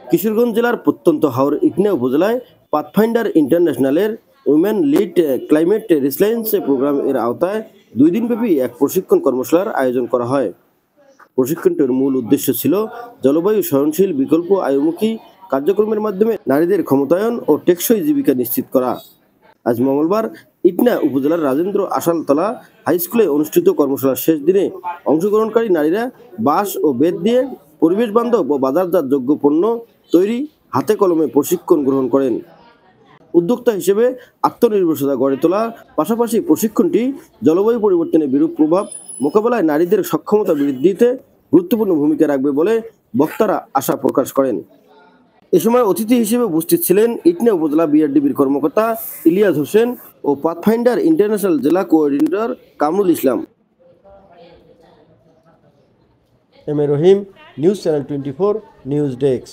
কিশোরগঞ্জ জেলার প্রত্যন্ত হাওর ইকনা উপজেলায় পাথফাইন্ডার ইন্টারন্যাশনালের women lead climate resilience program এর আওতায় 2 দিনব্যাপী এক প্রশিক্ষণ কর্মশালার আয়োজন করা হয়। প্রশিক্ষণটির মূল উদ্দেশ্য ছিল জলবায়ু সহনশীল বিকল্প আয়মুখী কার্যক্রমের মাধ্যমে নারীদের ক্ষমতায়ন ও টেকসই জীবিকা নিশ্চিত করা। আজ মঙ্গলবার ইটনা উপজেলার রাজেন্দ্র আশালতলা হাই স্কুলে অনুষ্ঠিত কর্মশালার শেষ দিনে অংশগ্রহণকারী নারীরা বাঁশ ও বেত দিয়ে পরিবেশ বান্ধব ও বাজারজাত যোগ্য পণ্য তৈরি হাতে কলমে প্রশিক্ষণ গ্রহণ করেন। উদ্যোক্তা হিসেবে আত্মনির্ভরশীলতা গড়ে তোলা পাশাপাশি প্রশিক্ষণটি জলবায়ু পরিবর্তনের বিরূপ প্রভাব মোকাবেলায় নারীদের সক্ষমতা বৃদ্ধিতে গুরুত্বপূর্ণ ভূমিকা রাখবে বলে বক্তারা আশা প্রকাশ করেন। এ সময় অতিথি হিসেবে উপস্থিত ছিলেন ইটনা উপজেলা বিআরডিবির কর্মকর্তা ইলিয়াস হোসেন ও পাথফাইন্ডার ইন্টারন্যাশনাল জেলা coordinator Kamrul Islam. M A Rahim, news channel 24 news desk.